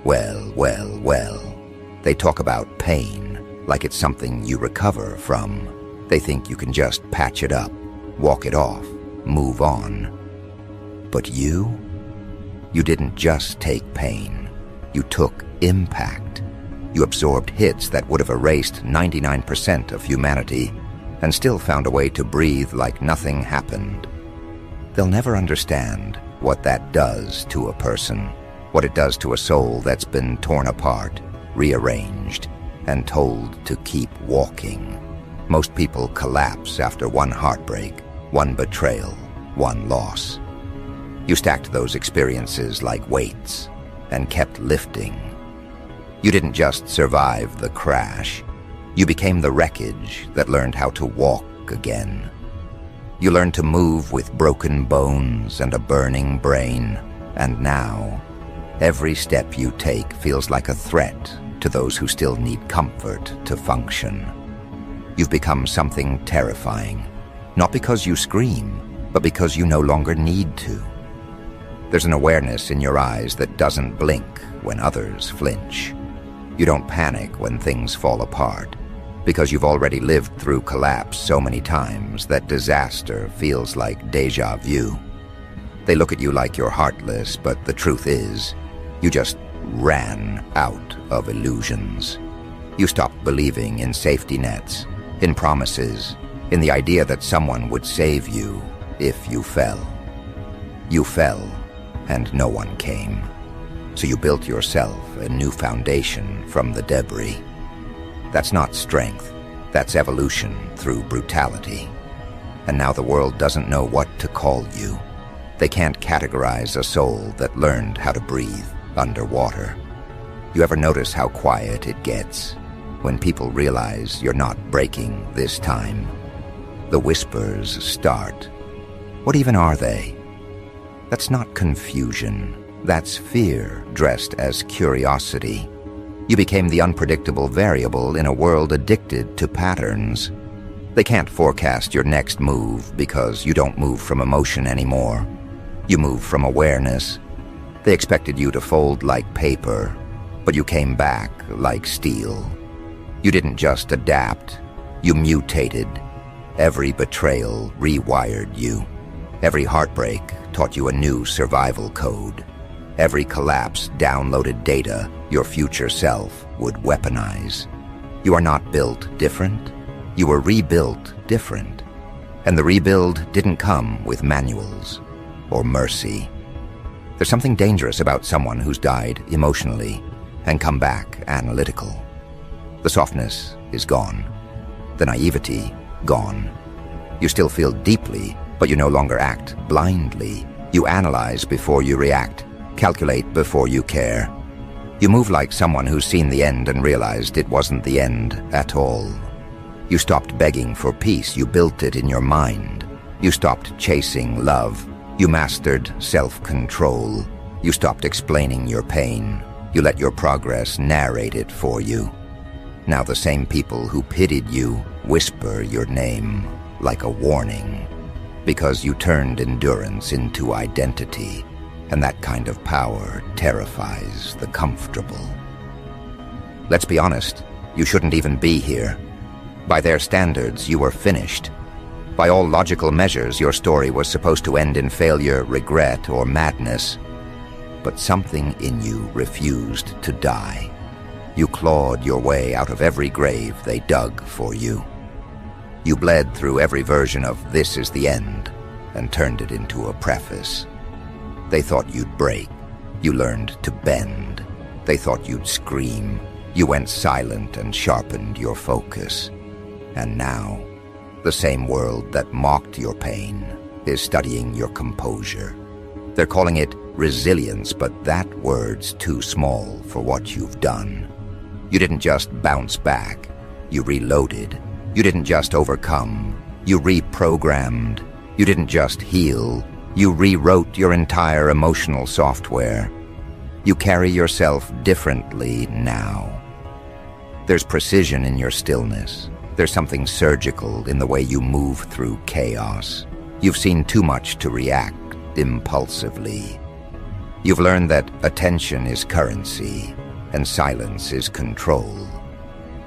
Well. They talk about pain like it's something you recover from. They think you can just patch it up, walk it off, move on. But you didn't just take pain. You took impact. You absorbed hits that would have erased 99% of humanity and still found a way to breathe like nothing happened. They'll never understand what that does to a person, what it does to a soul that's been torn apart, rearranged, and told to keep walking. Most people collapse after one heartbreak, one betrayal, one loss. You stacked those experiences like weights and kept lifting. You didn't just survive the crash. You became the wreckage that learned how to walk again. You learned to move with broken bones and a burning brain, and now, every step you take feels like a threat to those who still need comfort to function. You've become something terrifying, not because you scream, but because you no longer need to. There's an awareness in your eyes that doesn't blink when others flinch. You don't panic when things fall apart, because you've already lived through collapse so many times that disaster feels like déjà vu. They look at you like you're heartless, but the truth is, you just ran out of illusions. You stopped believing in safety nets, in promises, in the idea that someone would save you if you fell. You fell, and no one came. So you built yourself a new foundation from the debris. That's not strength, that's evolution through brutality. And now the world doesn't know what to call you. They can't categorize a soul that learned how to breathe underwater. You ever notice how quiet it gets when people realize you're not breaking this time? The whispers start. What even are they? That's not confusion. That's fear dressed as curiosity. You became the unpredictable variable in a world addicted to patterns. They can't forecast your next move because you don't move from emotion anymore. You move from awareness. They expected you to fold like paper, but you came back like steel. You didn't just adapt, you mutated. Every betrayal rewired you. Every heartbreak taught you a new survival code. Every collapse downloaded data your future self would weaponize. You are not built different. You were rebuilt different. And the rebuild didn't come with manuals or mercy. There's something dangerous about someone who's died emotionally and come back analytical. The softness is gone. The naivety, gone. You still feel deeply, but you no longer act blindly. You analyze before you react. Calculate before you care. You move like someone who's seen the end and realized it wasn't the end at all. You stopped begging for peace, you built it in your mind. You stopped chasing love. You mastered self-control. You stopped explaining your pain. You let your progress narrate it for you. Now the same people who pitied you whisper your name like a warning, because you turned endurance into identity. And that kind of power terrifies the comfortable. Let's be honest, you shouldn't even be here. By their standards, you were finished. By all logical measures, your story was supposed to end in failure, regret, or madness. But something in you refused to die. You clawed your way out of every grave they dug for you. You bled through every version of "this is the end" and turned it into a preface. They thought you'd break. You learned to bend. They thought you'd scream. You went silent and sharpened your focus. And now, the same world that mocked your pain is studying your composure. They're calling it resilience, but that word's too small for what you've done. You didn't just bounce back. You reloaded. You didn't just overcome. You reprogrammed. You didn't just heal. You rewrote your entire emotional software. You carry yourself differently now. There's precision in your stillness. There's something surgical in the way you move through chaos. You've seen too much to react impulsively. You've learned that attention is currency and silence is control.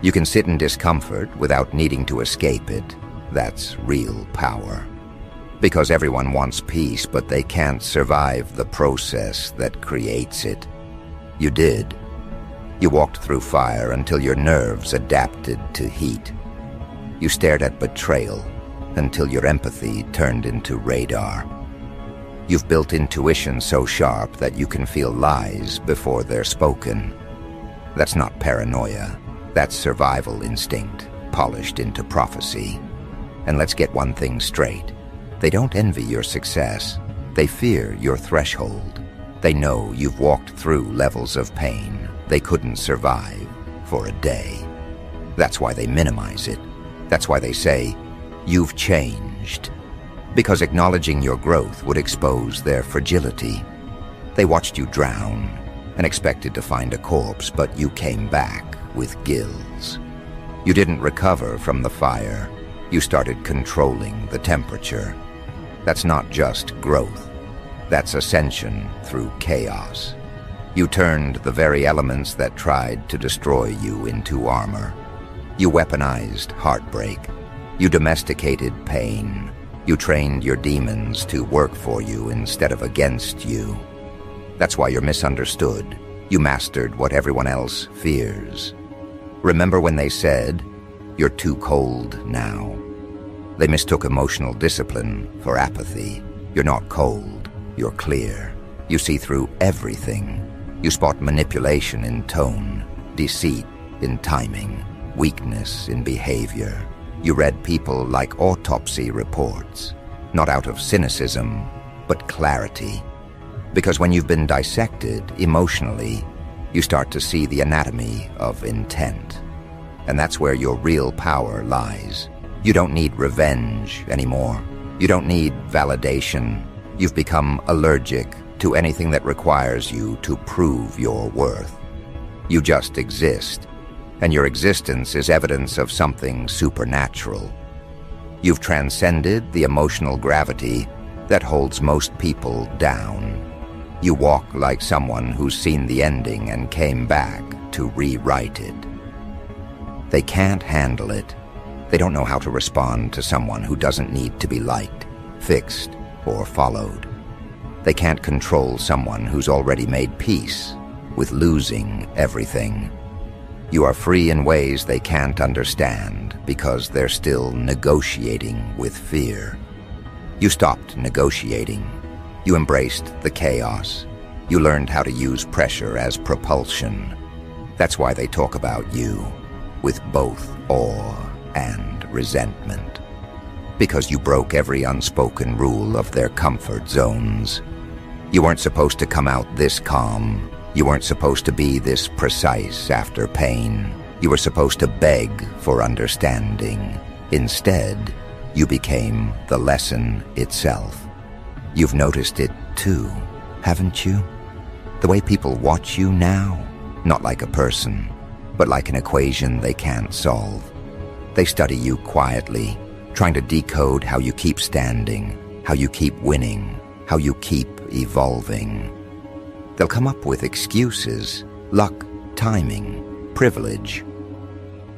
You can sit in discomfort without needing to escape it. That's real power. Because everyone wants peace, but they can't survive the process that creates it. You did. You walked through fire until your nerves adapted to heat. You stared at betrayal until your empathy turned into radar. You've built intuition so sharp that you can feel lies before they're spoken. That's not paranoia. That's survival instinct, polished into prophecy. And let's get one thing straight. They don't envy your success. They fear your threshold. They know you've walked through levels of pain they couldn't survive for a day. That's why they minimize it. That's why they say, "You've changed." Because acknowledging your growth would expose their fragility. They watched you drown and expected to find a corpse, but you came back with gills. You didn't recover from the fire. You started controlling the temperature. That's not just growth. That's ascension through chaos. You turned the very elements that tried to destroy you into armor. You weaponized heartbreak. You domesticated pain. You trained your demons to work for you instead of against you. That's why you're misunderstood. You mastered what everyone else fears. Remember when they said, "You're too cold now"? They mistook emotional discipline for apathy. You're not cold. You're clear. You see through everything. You spot manipulation in tone, deceit in timing, weakness in behavior. You read people like autopsy reports, not out of cynicism, but clarity. Because when you've been dissected emotionally, you start to see the anatomy of intent. And that's where your real power lies. You don't need revenge anymore. You don't need validation. You've become allergic to anything that requires you to prove your worth. You just exist, and your existence is evidence of something supernatural. You've transcended the emotional gravity that holds most people down. You walk like someone who's seen the ending and came back to rewrite it. They can't handle it. They don't know how to respond to someone who doesn't need to be liked, fixed, or followed. They can't control someone who's already made peace with losing everything. You are free in ways they can't understand because they're still negotiating with fear. You stopped negotiating. You embraced the chaos. You learned how to use pressure as propulsion. That's why they talk about you with both awe and resentment. Because you broke every unspoken rule of their comfort zones. You weren't supposed to come out this calm. You weren't supposed to be this precise after pain. You were supposed to beg for understanding. Instead, you became the lesson itself. You've noticed it too, haven't you? The way people watch you now, not like a person, but like an equation they can't solve. They study you quietly, trying to decode how you keep standing, how you keep winning, how you keep evolving. They'll come up with excuses, luck, timing, privilege.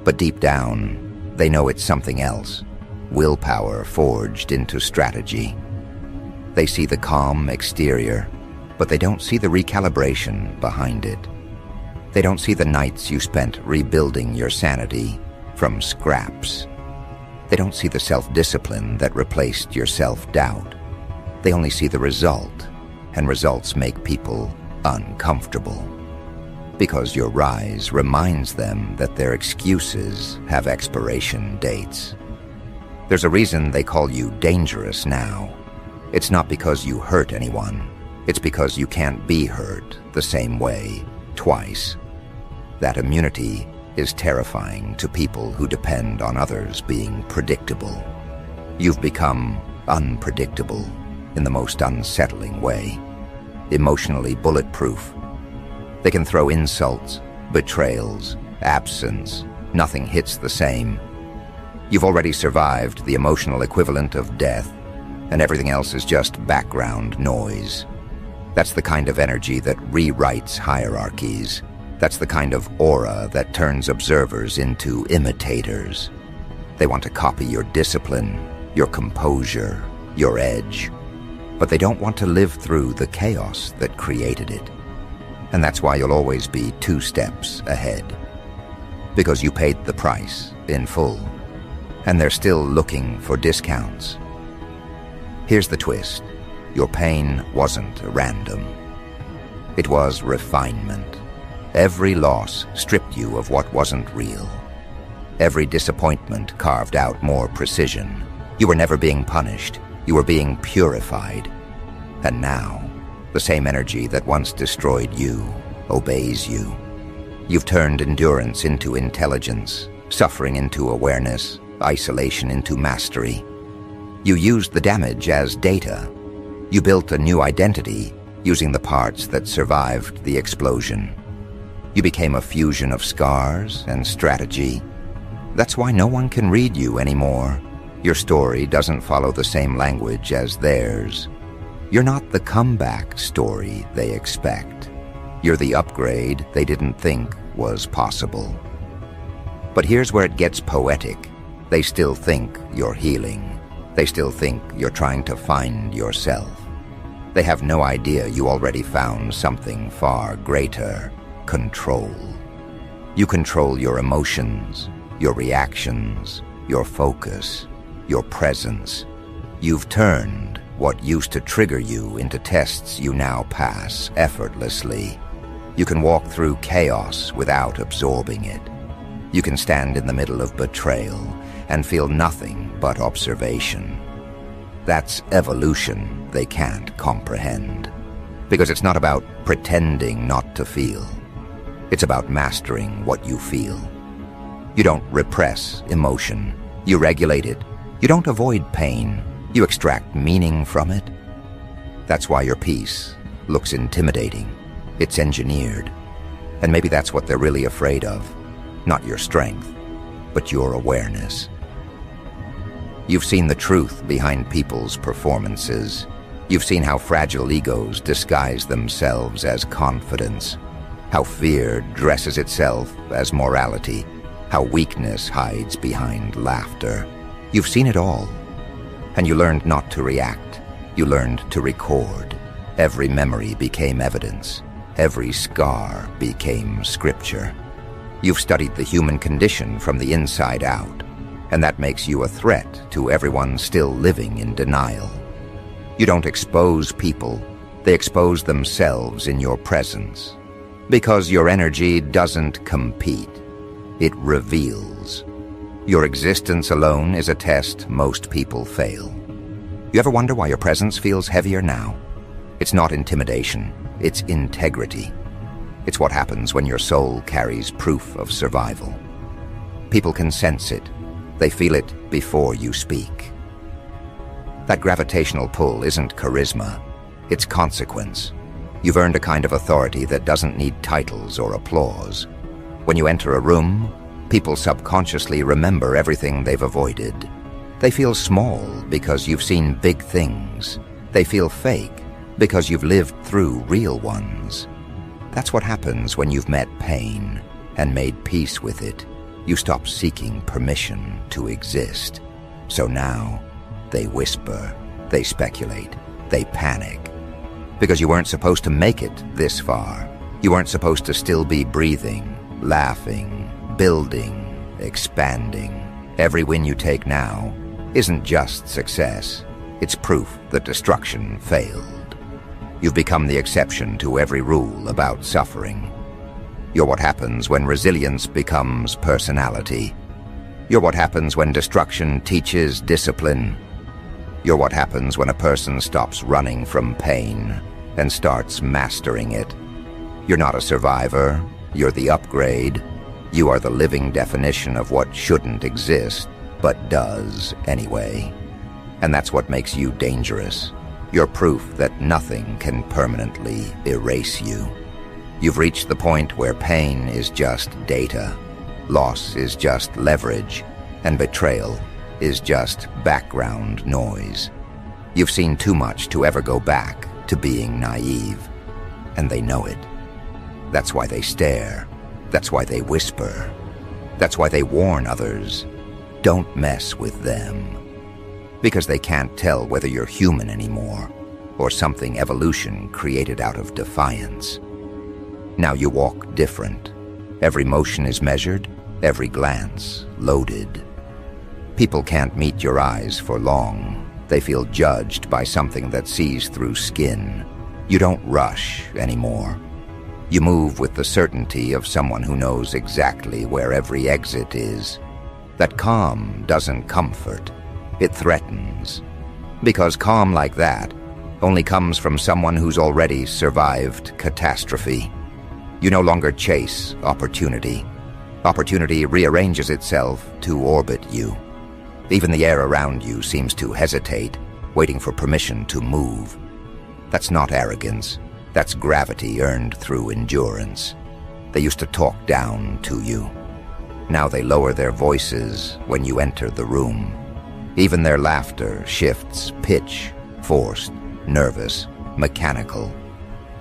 But deep down, they know it's something else, willpower forged into strategy. They see the calm exterior, but they don't see the recalibration behind it. They don't see the nights you spent rebuilding your sanity from scraps. They don't see the self-discipline that replaced your self-doubt. They only see the result, and results make people uncomfortable. Because your rise reminds them that their excuses have expiration dates. There's a reason they call you dangerous now. It's not because you hurt anyone. It's because you can't be hurt the same way twice. That immunity is terrifying to people who depend on others being predictable. You've become unpredictable in the most unsettling way, emotionally bulletproof. They can throw insults, betrayals, absence. Nothing hits the same. You've already survived the emotional equivalent of death, and everything else is just background noise. That's the kind of energy that rewrites hierarchies. That's the kind of aura that turns observers into imitators. They want to copy your discipline, your composure, your edge. But they don't want to live through the chaos that created it. And that's why you'll always be 2 steps ahead. Because you paid the price in full. And they're still looking for discounts. Here's the twist. Your pain wasn't random. It was refinement. Every loss stripped you of what wasn't real. Every disappointment carved out more precision. You were never being punished. You were being purified. And now, the same energy that once destroyed you obeys you. You've turned endurance into intelligence, suffering into awareness, isolation into mastery. You used the damage as data. You built a new identity using the parts that survived the explosion. You became a fusion of scars and strategy. That's why no one can read you anymore. Your story doesn't follow the same language as theirs. You're not the comeback story they expect. You're the upgrade they didn't think was possible. But here's where it gets poetic. They still think you're healing. They still think you're trying to find yourself. They have no idea you already found something far greater: control. You control your emotions, your reactions, your focus, your presence. You've turned what used to trigger you into tests you now pass effortlessly. You can walk through chaos without absorbing it. You can stand in the middle of betrayal and feel nothing but observation. That's evolution they can't comprehend. Because it's not about pretending not to feel. It's about mastering what you feel. You don't repress emotion. You regulate it. You don't avoid pain. You extract meaning from it. That's why your peace looks intimidating. It's engineered. And maybe that's what they're really afraid of. Not your strength, but your awareness. You've seen the truth behind people's performances. You've seen how fragile egos disguise themselves as confidence, how fear dresses itself as morality, how weakness hides behind laughter. You've seen it all. And you learned not to react. You learned to record. Every memory became evidence. Every scar became scripture. You've studied the human condition from the inside out, and that makes you a threat to everyone still living in denial. You don't expose people, they expose themselves in your presence. Because your energy doesn't compete, it reveals. Your existence alone is a test most people fail. You ever wonder why your presence feels heavier now? It's not intimidation, it's integrity. It's what happens when your soul carries proof of survival. People can sense it. They feel it before you speak. That gravitational pull isn't charisma, it's consequence. You've earned a kind of authority that doesn't need titles or applause. When you enter a room, people subconsciously remember everything they've avoided. They feel small because you've seen big things. They feel fake because you've lived through real ones. That's what happens when you've met pain and made peace with it. You stop seeking permission to exist. So now, they whisper, they speculate, they panic. Because you weren't supposed to make it this far. You weren't supposed to still be breathing, laughing, building, expanding. Every win you take now isn't just success. It's proof that destruction failed. You've become the exception to every rule about suffering. You're what happens when resilience becomes personality. You're what happens when destruction teaches discipline. You're what happens when a person stops running from pain and starts mastering it. You're not a survivor, you're the upgrade. You are the living definition of what shouldn't exist, but does anyway. And that's what makes you dangerous. You're proof that nothing can permanently erase you. You've reached the point where pain is just data, loss is just leverage, and betrayal is just background noise. You've seen too much to ever go back to being naive, and they know it. That's why they stare. That's why they whisper. That's why they warn others. Don't mess with them. Because they can't tell whether you're human anymore, or something evolution created out of defiance. Now you walk different. Every motion is measured, every glance loaded. People can't meet your eyes for long. They feel judged by something that sees through skin. You don't rush anymore. You move with the certainty of someone who knows exactly where every exit is. That calm doesn't comfort, it threatens. Because calm like that only comes from someone who's already survived catastrophe. You no longer chase opportunity. Opportunity rearranges itself to orbit you. Even the air around you seems to hesitate, waiting for permission to move. That's not arrogance. That's gravity earned through endurance. They used to talk down to you. Now they lower their voices when you enter the room. Even their laughter shifts pitch, forced, nervous, mechanical.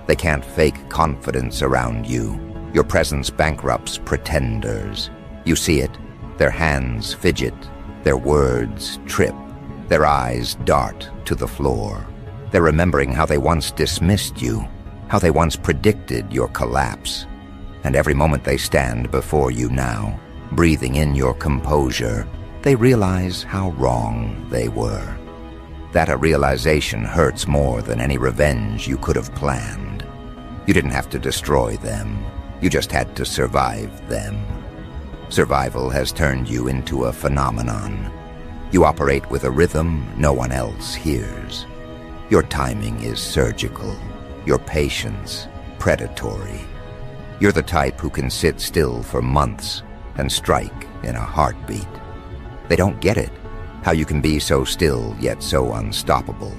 They can't fake confidence around you. Your presence bankrupts pretenders. You see it. Their hands fidget. Their words trip. Their eyes dart to the floor. They're remembering how they once dismissed you, how they once predicted your collapse. And every moment they stand before you now, breathing in your composure, they realize how wrong they were. That a realization hurts more than any revenge you could have planned. You didn't have to destroy them. You just had to survive them. Survival has turned you into a phenomenon. You operate with a rhythm no one else hears. Your timing is surgical. Your patience, predatory. You're the type who can sit still for months and strike in a heartbeat. They don't get it, how you can be so still yet so unstoppable.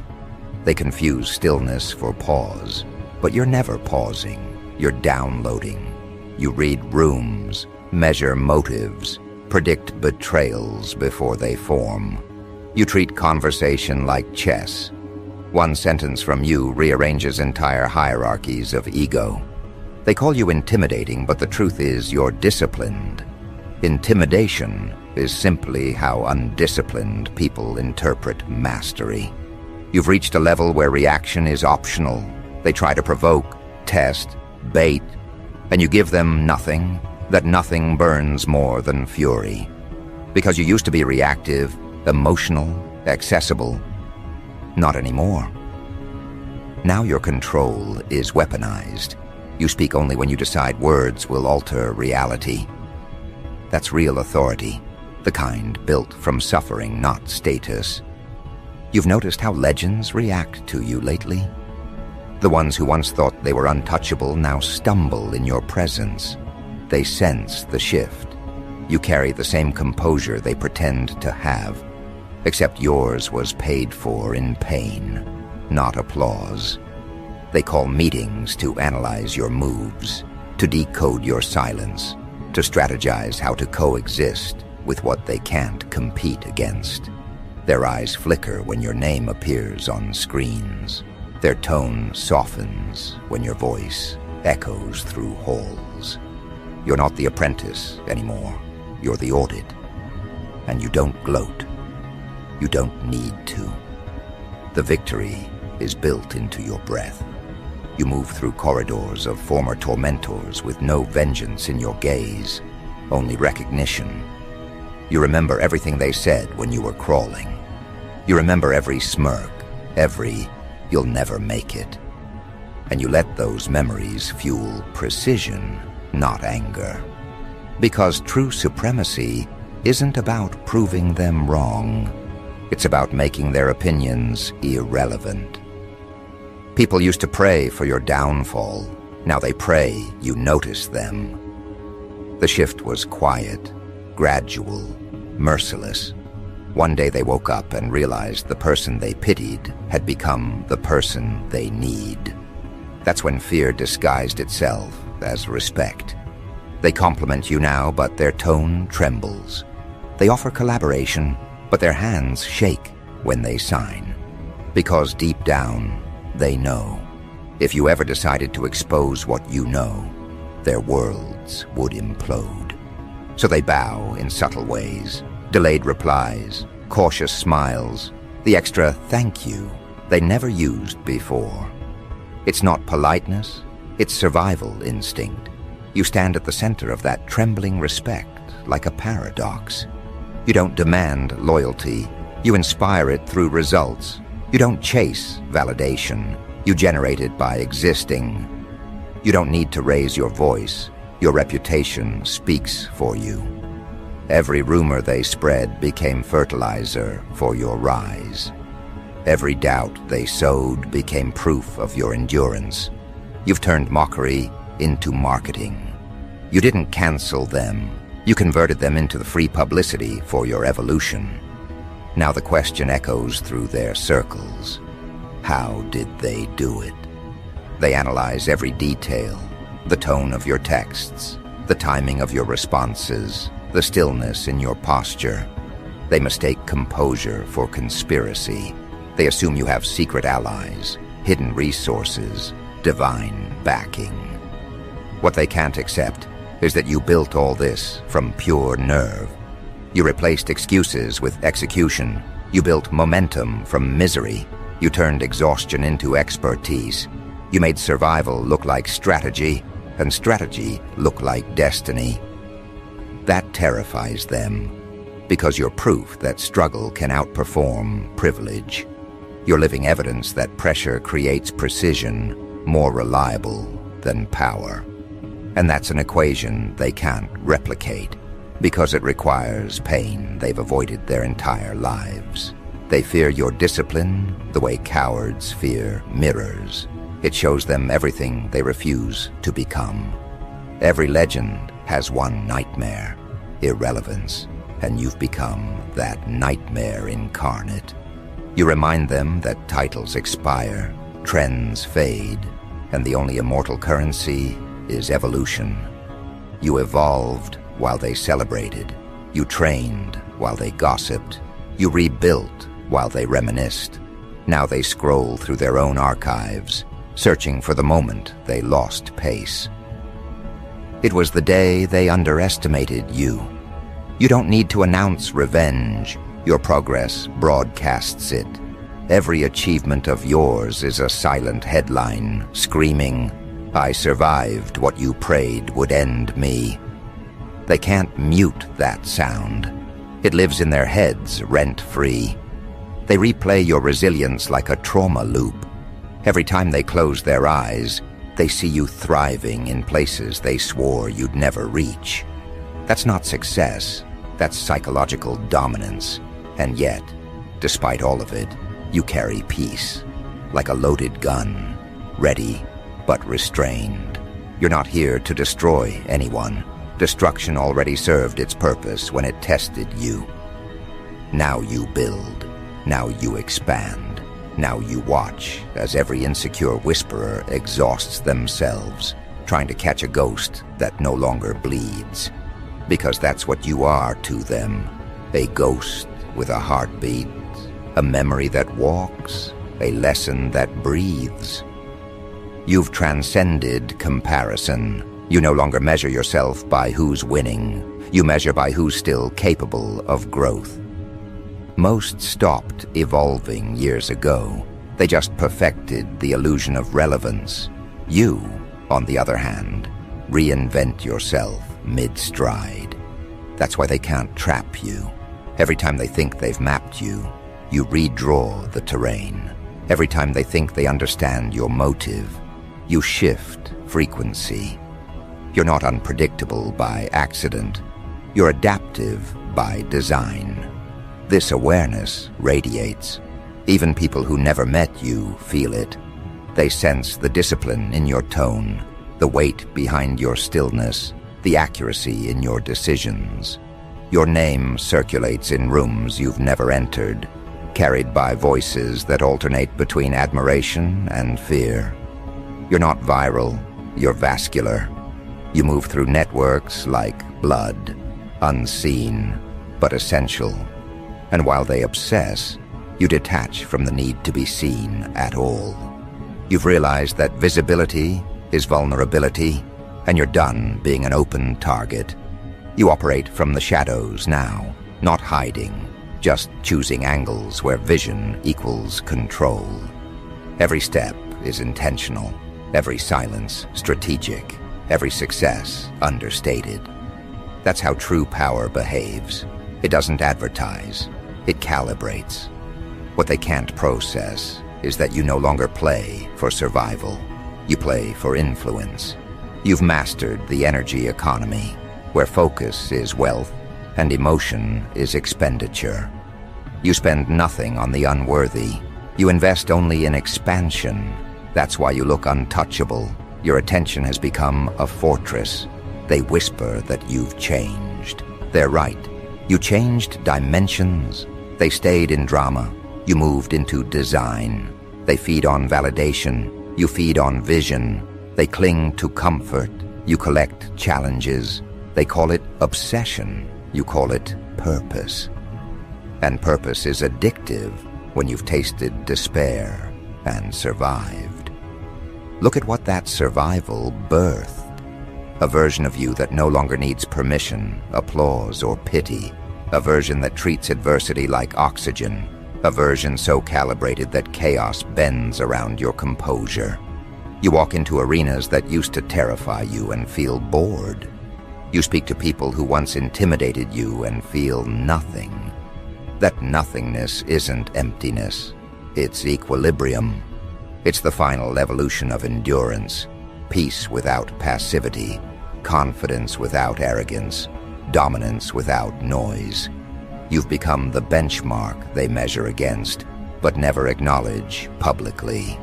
They confuse stillness for pause, but you're never pausing. You're downloading. You read rooms, measure motives, predict betrayals before they form. You treat conversation like chess. One sentence from you rearranges entire hierarchies of ego. They call you intimidating, but the truth is you're disciplined. Intimidation is simply how undisciplined people interpret mastery. You've reached a level where reaction is optional. They try to provoke, test, bait, and you give them nothing. That nothing burns more than fury. Because you used to be reactive, emotional, accessible. Not anymore. Now your control is weaponized. You speak only when you decide words will alter reality. That's real authority, the kind built from suffering, not status. You've noticed how legends react to you lately? The ones who once thought they were untouchable now stumble in your presence. They sense the shift. You carry the same composure they pretend to have, except yours was paid for in pain, not applause. They call meetings to analyze your moves, to decode your silence, to strategize how to coexist with what they can't compete against. Their eyes flicker when your name appears on screens. Their tone softens when your voice echoes through halls. You're not the apprentice anymore. You're the audit. And you don't gloat. You don't need to. The victory is built into your breath. You move through corridors of former tormentors with no vengeance in your gaze, only recognition. You remember everything they said when you were crawling. You remember every smirk, every "you'll never make it." And you let those memories fuel precision, not anger. Because true supremacy isn't about proving them wrong. It's about making their opinions irrelevant. People used to pray for your downfall. Now they pray you notice them. The shift was quiet, gradual, merciless. One day they woke up and realized the person they pitied had become the person they need. That's when fear disguised itself as respect. They compliment you now, but their tone trembles. They offer collaboration, but their hands shake when they sign. Because deep down, they know If you ever decided to expose what you know, their worlds would implode. So they bow in subtle ways, delayed replies, cautious smiles, the extra thank you they never used before. It's not politeness, it's survival instinct. You stand at the center of that trembling respect like a paradox. You don't demand loyalty, you inspire it through results. You don't chase validation, you generate it by existing. You don't need to raise your voice, your reputation speaks for you. Every rumor they spread became fertilizer for your rise. Every doubt they sowed became proof of your endurance. You've turned mockery into marketing. You didn't cancel them, you converted them into the free publicity for your evolution. Now the question echoes through their circles. How did they do it? They analyze every detail, the tone of your texts, the timing of your responses, the stillness in your posture. They mistake composure for conspiracy. They assume you have secret allies, hidden resources, divine backing. What they can't accept is that you built all this from pure nerve. You replaced excuses with execution. You built momentum from misery. You turned exhaustion into expertise. You made survival look like strategy, and strategy look like destiny. That terrifies them, because you're proof that struggle can outperform privilege. You're living evidence that pressure creates precision, more reliable than power. And that's an equation they can't replicate, because it requires pain they've avoided their entire lives. They fear your discipline the way cowards fear mirrors. It shows them everything they refuse to become. Every legend has one nightmare, irrelevance, and you've become that nightmare incarnate. You remind them that titles expire, trends fade, and the only immortal currency is evolution. You evolved while they celebrated. You trained while they gossiped. You rebuilt while they reminisced. Now they scroll through their own archives, searching for the moment they lost pace. It was the day they underestimated you. You don't need to announce revenge. Your progress broadcasts it. Every achievement of yours is a silent headline, screaming, "I survived what you prayed would end me." They can't mute that sound. It lives in their heads, rent-free. They replay your resilience like a trauma loop. Every time they close their eyes, they see you thriving in places they swore you'd never reach. That's not success, that's psychological dominance. And yet, despite all of it, you carry peace, like a loaded gun, ready but restrained. You're not here to destroy anyone. Destruction already served its purpose when it tested you. Now you build. Now you expand. Now you watch as every insecure whisperer exhausts themselves, trying to catch a ghost that no longer bleeds. Because that's what you are to them, a ghost with a heartbeat, a memory that walks, a lesson that breathes. You've transcended comparison. You no longer measure yourself by who's winning. You measure by who's still capable of growth. Most stopped evolving years ago. They just perfected the illusion of relevance. You, on the other hand, reinvent yourself mid-stride. That's why they can't trap you. Every time they think they've mapped you, you redraw the terrain. Every time they think they understand your motive, you shift frequency. You're not unpredictable by accident. You're adaptive by design. This awareness radiates. Even people who never met you feel it. They sense the discipline in your tone, the weight behind your stillness, the accuracy in your decisions. Your name circulates in rooms you've never entered, carried by voices that alternate between admiration and fear. You're not viral, you're vascular. You move through networks like blood, unseen, but essential. And while they obsess, you detach from the need to be seen at all. You've realized that visibility is vulnerability, and you're done being an open target. You operate from the shadows now, not hiding, just choosing angles where vision equals control. Every step is intentional, every silence strategic, every success understated. That's how true power behaves. It doesn't advertise, it calibrates. What they can't process is that you no longer play for survival. You play for influence. You've mastered the energy economy, where focus is wealth and emotion is expenditure. You spend nothing on the unworthy. You invest only in expansion. That's why you look untouchable. Your attention has become a fortress. They whisper that you've changed. They're right. You changed dimensions. They stayed in drama. You moved into design. They feed on validation. You feed on vision. They cling to comfort. You collect challenges. They call it obsession. You call it purpose. And purpose is addictive when you've tasted despair and survived. Look at what that survival birthed. A version of you that no longer needs permission, applause, or pity. A version that treats adversity like oxygen. A version so calibrated that chaos bends around your composure. You walk into arenas that used to terrify you and feel bored. You speak to people who once intimidated you and feel nothing. That nothingness isn't emptiness. It's equilibrium. It's the final evolution of endurance. Peace without passivity. Confidence without arrogance. Dominance without noise. You've become the benchmark they measure against, but never acknowledge publicly.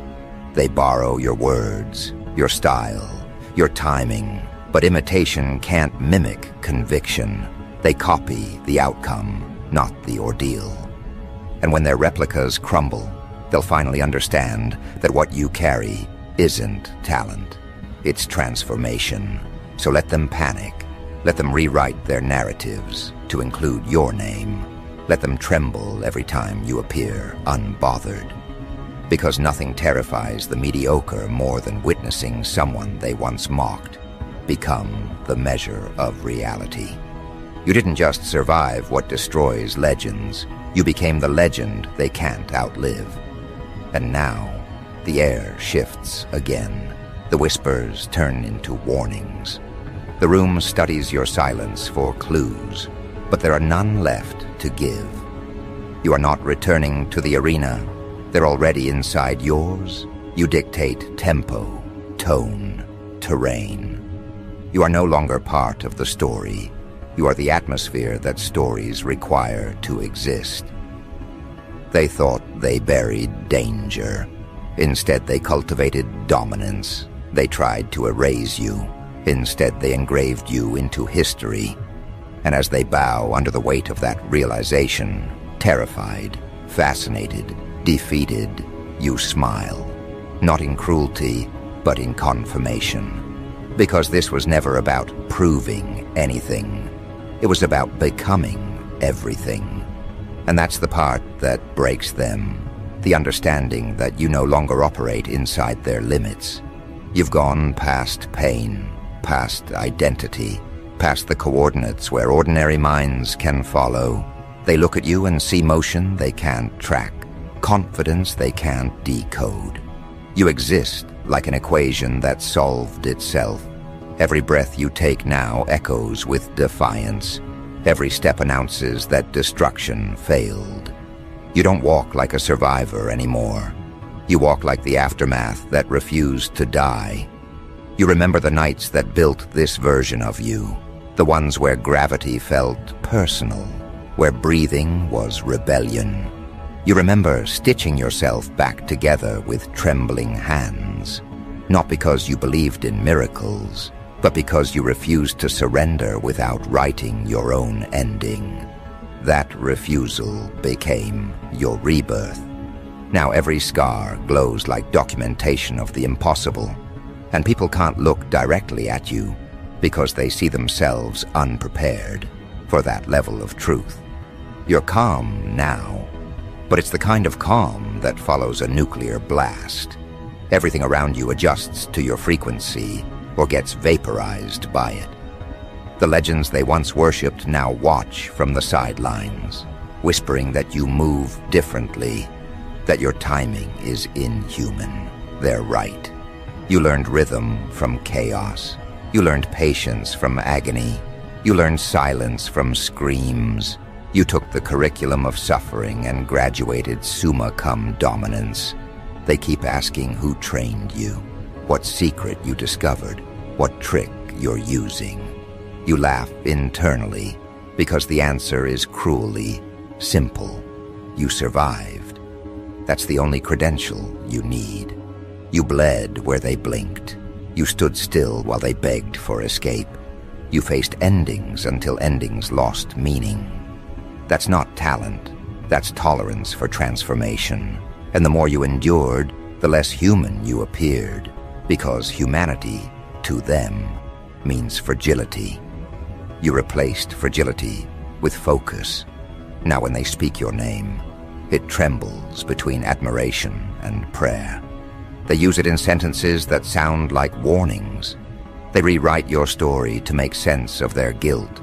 They borrow your words, your style, your timing, but imitation can't mimic conviction. They copy the outcome, not the ordeal. And when their replicas crumble, they'll finally understand that what you carry isn't talent, it's transformation. So let them panic. Let them rewrite their narratives to include your name. Let them tremble every time you appear unbothered. Because nothing terrifies the mediocre more than witnessing someone they once mocked become the measure of reality. You didn't just survive what destroys legends. You became the legend they can't outlive. And now, the air shifts again. The whispers turn into warnings. The room studies your silence for clues, but there are none left to give. You are not returning to the arena. They're already inside yours. You dictate tempo, tone, terrain. You are no longer part of the story. You are the atmosphere that stories require to exist. They thought they buried danger. Instead, they cultivated dominance. They tried to erase you. Instead, they engraved you into history. And as they bow under the weight of that realization, terrified, fascinated, defeated, you smile. Not in cruelty, but in confirmation. Because this was never about proving anything. It was about becoming everything. And that's the part that breaks them. The understanding that you no longer operate inside their limits. You've gone past pain, past identity, past the coordinates where ordinary minds can follow. They look at you and see motion they can't track, confidence they can't decode. You exist like an equation that solved itself. Every breath you take now echoes with defiance. Every step announces that destruction failed. You don't walk like a survivor anymore. You walk like the aftermath that refused to die. You remember the nights that built this version of you, the ones where gravity felt personal, where breathing was rebellion. You remember stitching yourself back together with trembling hands, not because you believed in miracles, but because you refused to surrender without writing your own ending. That refusal became your rebirth. Now every scar glows like documentation of the impossible, and people can't look directly at you because they see themselves unprepared for that level of truth. You're calm now, but it's the kind of calm that follows a nuclear blast. Everything around you adjusts to your frequency or gets vaporized by it. The legends they once worshipped now watch from the sidelines, whispering that you move differently, that your timing is inhuman. They're right. You learned rhythm from chaos. You learned patience from agony. You learned silence from screams. You took the curriculum of suffering and graduated summa cum dominance. They keep asking who trained you, what secret you discovered, what trick you're using. You laugh internally because the answer is cruelly simple. You survived. That's the only credential you need. You bled where they blinked. You stood still while they begged for escape. You faced endings until endings lost meaning. That's not talent. That's tolerance for transformation. And the more you endured, the less human you appeared, because humanity, to them, means fragility. You replaced fragility with focus. Now when they speak your name, it trembles between admiration and prayer. They use it in sentences that sound like warnings. They rewrite your story to make sense of their guilt,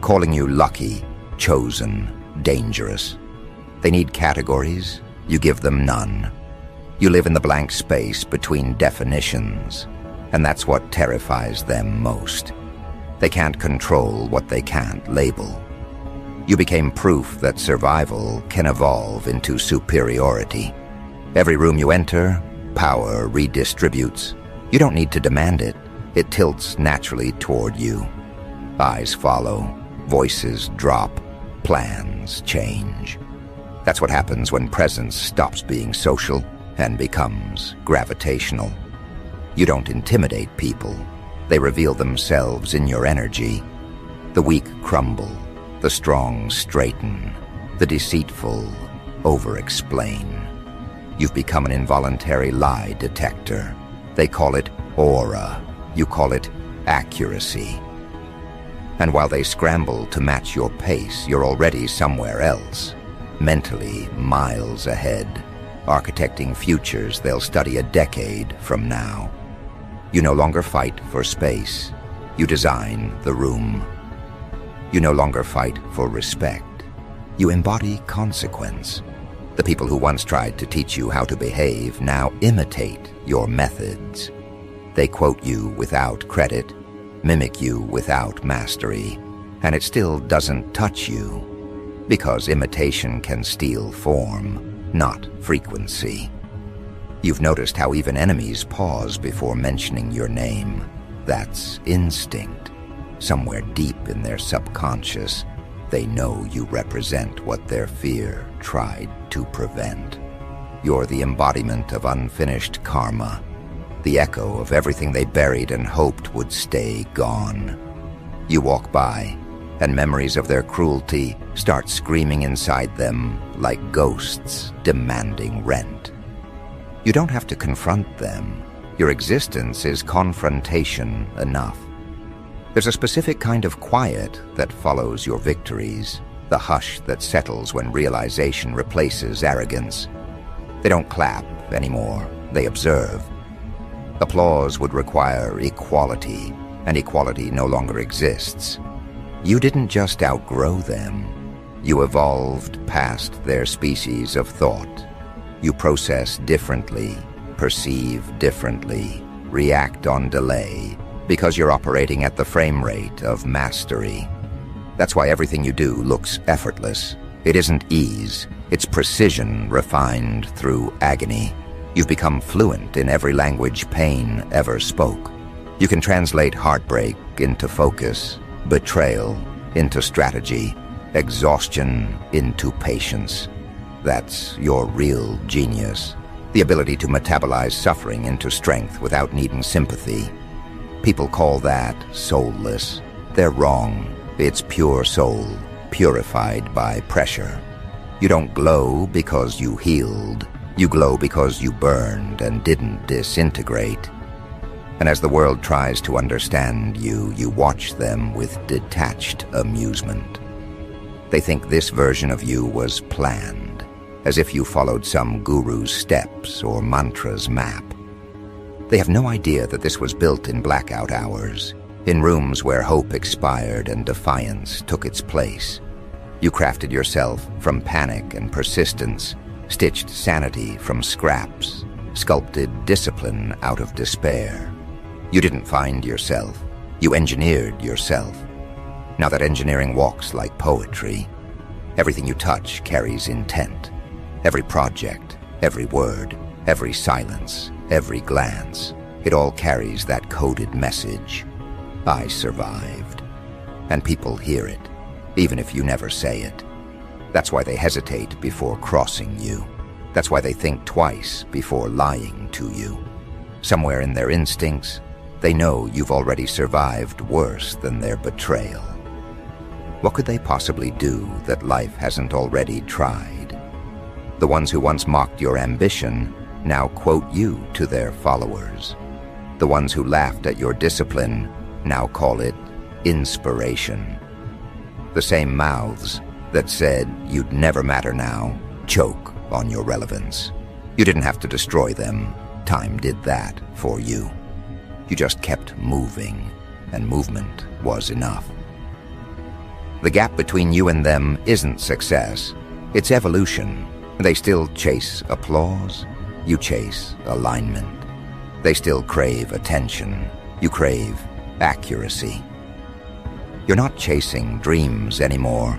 calling you lucky, chosen, dangerous. They need categories. You give them none. You live in the blank space between definitions, and that's what terrifies them most. They can't control what they can't label. You became proof that survival can evolve into superiority. Every room you enter, power redistributes. You don't need to demand it. It tilts naturally toward you. Eyes follow, voices drop, plans change. That's what happens when presence stops being social and becomes gravitational. You don't intimidate people. They reveal themselves in your energy. The weak crumble, the strong straighten, the deceitful over-explain. You've become an involuntary lie detector. They call it aura. You call it accuracy. And while they scramble to match your pace, you're already somewhere else, mentally miles ahead, architecting futures they'll study a decade from now. You no longer fight for space. You design the room. You no longer fight for respect. You embody consequence. The people who once tried to teach you how to behave now imitate your methods. They quote you without credit, mimic you without mastery, and it still doesn't touch you, because imitation can steal form, not frequency. You've noticed how even enemies pause before mentioning your name. That's instinct. Somewhere deep in their subconscious, they know you represent what their fear tried to prevent. You're the embodiment of unfinished karma, the echo of everything they buried and hoped would stay gone. You walk by, and memories of their cruelty start screaming inside them like ghosts demanding rent. You don't have to confront them. Your existence is confrontation enough. There's a specific kind of quiet that follows your victories, the hush that settles when realization replaces arrogance. They don't clap anymore, they observe. Applause would require equality, and equality no longer exists. You didn't just outgrow them. You evolved past their species of thought. You process differently, perceive differently, react on delay, because you're operating at the frame rate of mastery. That's why everything you do looks effortless. It isn't ease, it's precision refined through agony. You've become fluent in every language pain ever spoke. You can translate heartbreak into focus, betrayal into strategy, exhaustion into patience. That's your real genius. The ability to metabolize suffering into strength without needing sympathy. People call that soulless. They're wrong. It's pure soul, purified by pressure. You don't glow because you healed. You glow because you burned and didn't disintegrate. And as the world tries to understand you, you watch them with detached amusement. They think this version of you was planned, as if you followed some guru's steps or mantra's map. They have no idea that this was built in blackout hours, in rooms where hope expired and defiance took its place. You crafted yourself from panic and persistence, stitched sanity from scraps, sculpted discipline out of despair. You didn't find yourself. You engineered yourself. Now that engineering walks like poetry, everything you touch carries intent. Every project, every word, every silence, every glance, it all carries that coded message. I survived. And people hear it, even if you never say it. That's why they hesitate before crossing you. That's why they think twice before lying to you. Somewhere in their instincts, they know you've already survived worse than their betrayal. What could they possibly do that life hasn't already tried? The ones who once mocked your ambition now quote you to their followers. The ones who laughed at your discipline now call it inspiration. The same mouths that said you'd never matter now choke on your relevance. You didn't have to destroy them. Time did that for you. You just kept moving, and movement was enough. The gap between you and them isn't success, it's evolution. They still chase applause, you chase alignment. They still crave attention, you crave accuracy. You're not chasing dreams anymore,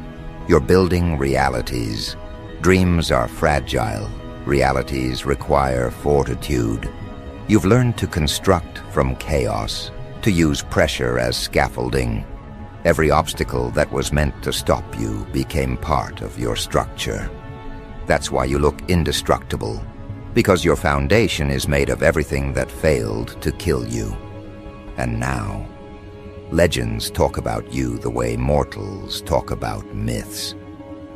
you're building realities. Dreams are fragile, realities require fortitude. You've learned to construct from chaos, to use pressure as scaffolding. Every obstacle that was meant to stop you became part of your structure. That's why you look indestructible, because your foundation is made of everything that failed to kill you. And now, legends talk about you the way mortals talk about myths.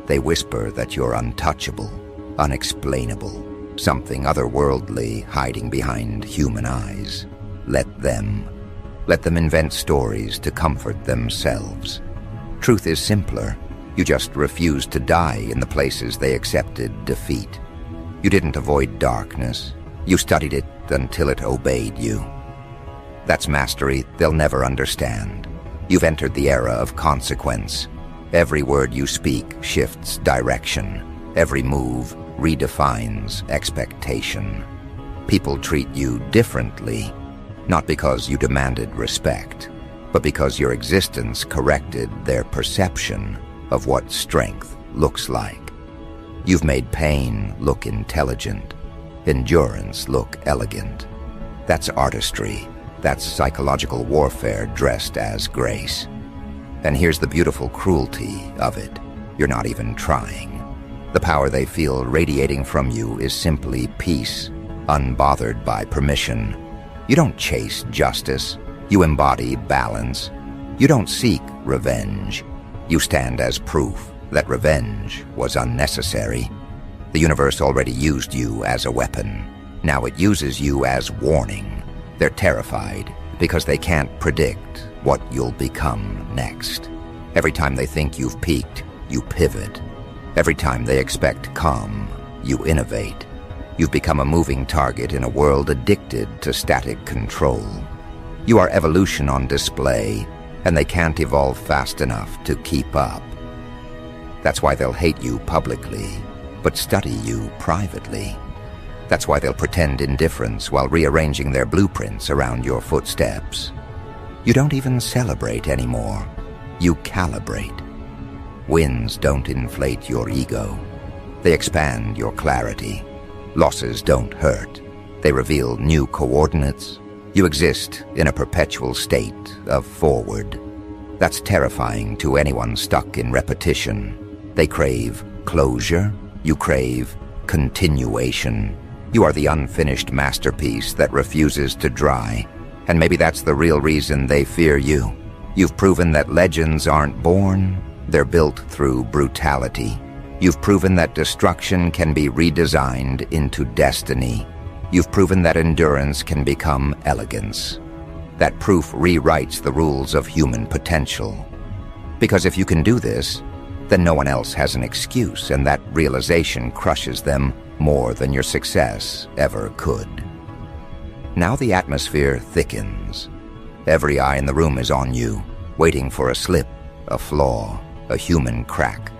They whisper that you're untouchable, unexplainable, something otherworldly hiding behind human eyes. Let them invent stories to comfort themselves. Truth is simpler. You just refused to die in the places they accepted defeat. You didn't avoid darkness. You studied it until it obeyed you. That's mastery they'll never understand. You've entered the era of consequence. Every word you speak shifts direction. Every move redefines expectation. People treat you differently, not because you demanded respect, but because your existence corrected their perception of what strength looks like. You've made pain look intelligent, endurance look elegant. That's artistry. That's psychological warfare dressed as grace. And here's the beautiful cruelty of it. You're not even trying. The power they feel radiating from you is simply peace, unbothered by permission. You don't chase justice. You embody balance. You don't seek revenge. You stand as proof that revenge was unnecessary. The universe already used you as a weapon. Now it uses you as warning. They're terrified because they can't predict what you'll become next. Every time they think you've peaked, you pivot. Every time they expect calm, you innovate. You've become a moving target in a world addicted to static control. You are evolution on display, and they can't evolve fast enough to keep up. That's why they'll hate you publicly, but study you privately. That's why they'll pretend indifference while rearranging their blueprints around your footsteps. You don't even celebrate anymore. You calibrate. Wins don't inflate your ego. They expand your clarity. Losses don't hurt. They reveal new coordinates. You exist in a perpetual state of forward. That's terrifying to anyone stuck in repetition. They crave closure. You crave continuation. You are the unfinished masterpiece that refuses to dry. And maybe that's the real reason they fear you. You've proven that legends aren't born, they're built through brutality. You've proven that destruction can be redesigned into destiny. You've proven that endurance can become elegance. That proof rewrites the rules of human potential. Because if you can do this, then no one else has an excuse, and that realization crushes them more than your success ever could. Now the atmosphere thickens. Every eye in the room is on you, waiting for a slip, a flaw, a human crack.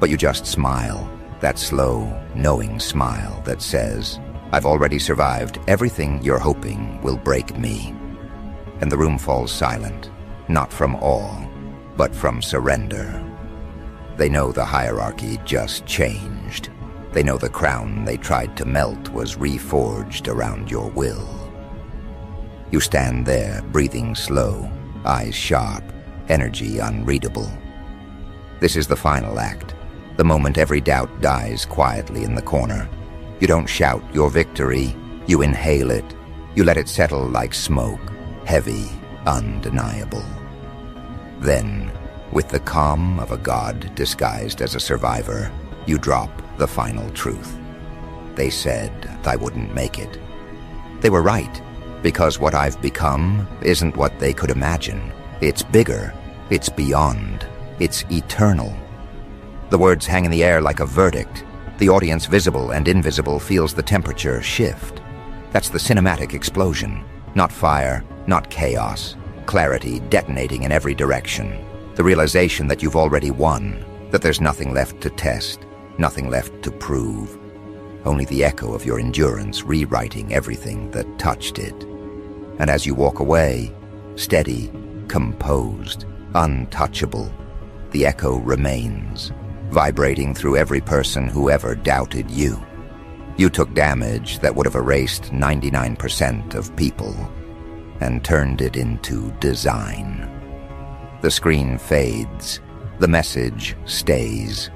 But you just smile, that slow, knowing smile that says, "I've already survived everything you're hoping will break me." And the room falls silent, not from awe, but from surrender. They know the hierarchy just changed. They know the crown they tried to melt was reforged around your will. You stand there, breathing slow, eyes sharp, energy unreadable. This is the final act, the moment every doubt dies quietly in the corner. You don't shout your victory, you inhale it. You let it settle like smoke, heavy, undeniable. Then, with the calm of a god disguised as a survivor, you drop the final truth. They said I wouldn't make it. They were right, because what I've become isn't what they could imagine. It's bigger, it's beyond, it's eternal. The words hang in the air like a verdict. The audience, visible and invisible, feels the temperature shift. That's the cinematic explosion. Not fire, not chaos. Clarity detonating in every direction. The realization that you've already won, that there's nothing left to test, nothing left to prove. Only the echo of your endurance rewriting everything that touched it. And as you walk away, steady, composed, untouchable, the echo remains, vibrating through every person who ever doubted you. You took damage that would have erased 99% of people and turned it into design. The screen fades, the message stays.